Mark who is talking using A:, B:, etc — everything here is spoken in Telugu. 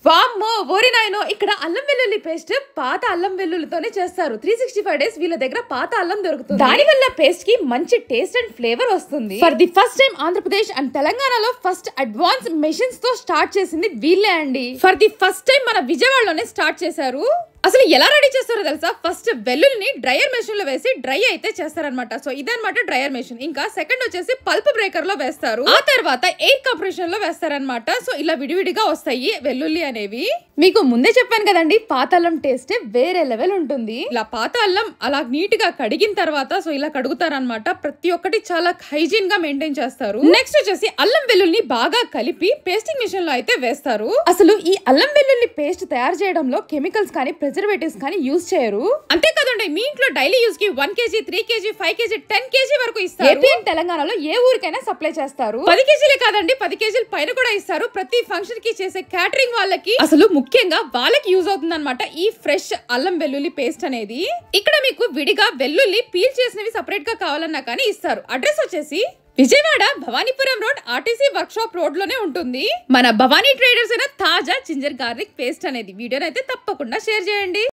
A: వామ్మో ఓరి నాయనో ఇక్కడ అల్లం వెల్లుల్లి పేస్ట్ పాత అల్లం వెల్లుల్లితోనే చేస్తారు 365 డేస్ వీళ్ళ దగ్గర పాత అల్లం దొరుకుతుంది దాని వల్ల పేస్ట్ కి మంచి టేస్ట్ అండ్ ఫ్లేవర్ వస్తుంది for the first time Andhra Pradesh and తెలంగాణలో ఫస్ట్ అడ్వాన్స్ మెషిన్స్ తో స్టార్ట్ చేసింది వీళ్ళే అండి ఫర్ ది ఫస్ట్ టైం మన విజయవాడలోనే స్టార్ట్ చేశారు అసలు ఎలా రెడీ చేస్తారో తెలుసా ఫస్ట్ వెల్లుల్లిని డ్రైయర్ మెషిన్ లో వేసి డ్రై అయితే చేస్తారనమాట సో ఇదనమాట డ్రైయర్ మెషిన్ ఇంకా సెకండ్ వచ్చేసి పల్ప్ బ్రేకర్ లో వేస్తారు ఆ తర్వాత ఎయిర్ కంప్రెషన్ లో వేస్తారనమాట సో ఇలా విడివిడిగా వస్తాయి వెల్లుల్లి అనేవి మీకు ముందే చెప్పాను కదండి పాత అల్లం టేస్ట్ వేరే లెవెల్ ఉంటుంది ఇలా పాత అల్లం అలా నీట్ గా కడిగిన తర్వాత సో ఇలా కడుగుతారనమాట ప్రతి ఒక్కటి చాలా హైజీన్ గా మెయింటైన్ చేస్తారు నెక్స్ట్ వచ్చేసి అల్లం వెల్లుల్ని బాగా కలిపి పేస్టింగ్ మిషన్ లో అయితే వేస్తారు అసలు ఈ అల్లం వెల్లుల్లి పేస్ట్ తయారు చేయడంలో కెమికల్స్ కానీ ప్రిజర్వేటివ్స్ కానీ యూజ్ చేయరు అంతే కదండి మీ ఇంట్లో డైలీ యూజ్ కి 1 kg 3 kg 5 kg 10 kg వరకు ఇస్తారు ఏపీ అండ్ తెలంగాణలో ఏ ఊరికైనా సప్లై చేస్తారు 10 kgలే కాదండి 10 kg పైన కూడా ఇస్తారు ప్రతి ఫంక్షన్ కి చేసే క్యాటరింగ్ వాళ్ళకి అసలు ముఖ్యంగా వాళ్ళకి యూజ్ అవుతుంది అనమాట ఈ ఫ్రెష్ అల్లం వెల్లుల్లి పేస్ట్ అనేది ఇక్కడ మీకు విడిగా వెల్లుల్లి పీల్ చేసినవి సెపరేట్ గా కావాలన్నా కానీ ఇస్తారు అడ్రస్ వచ్చేసి Vijayawada Bhavanipuram road RTC work shop road లోనే ఉంటుంది మన భవానీ ట్రేడర్స్ అయిన తాజా జింజర్ గార్లిక్ పేస్ట్ అనేది వీడియోనైతే తప్పకుండా షేర్ చేయండి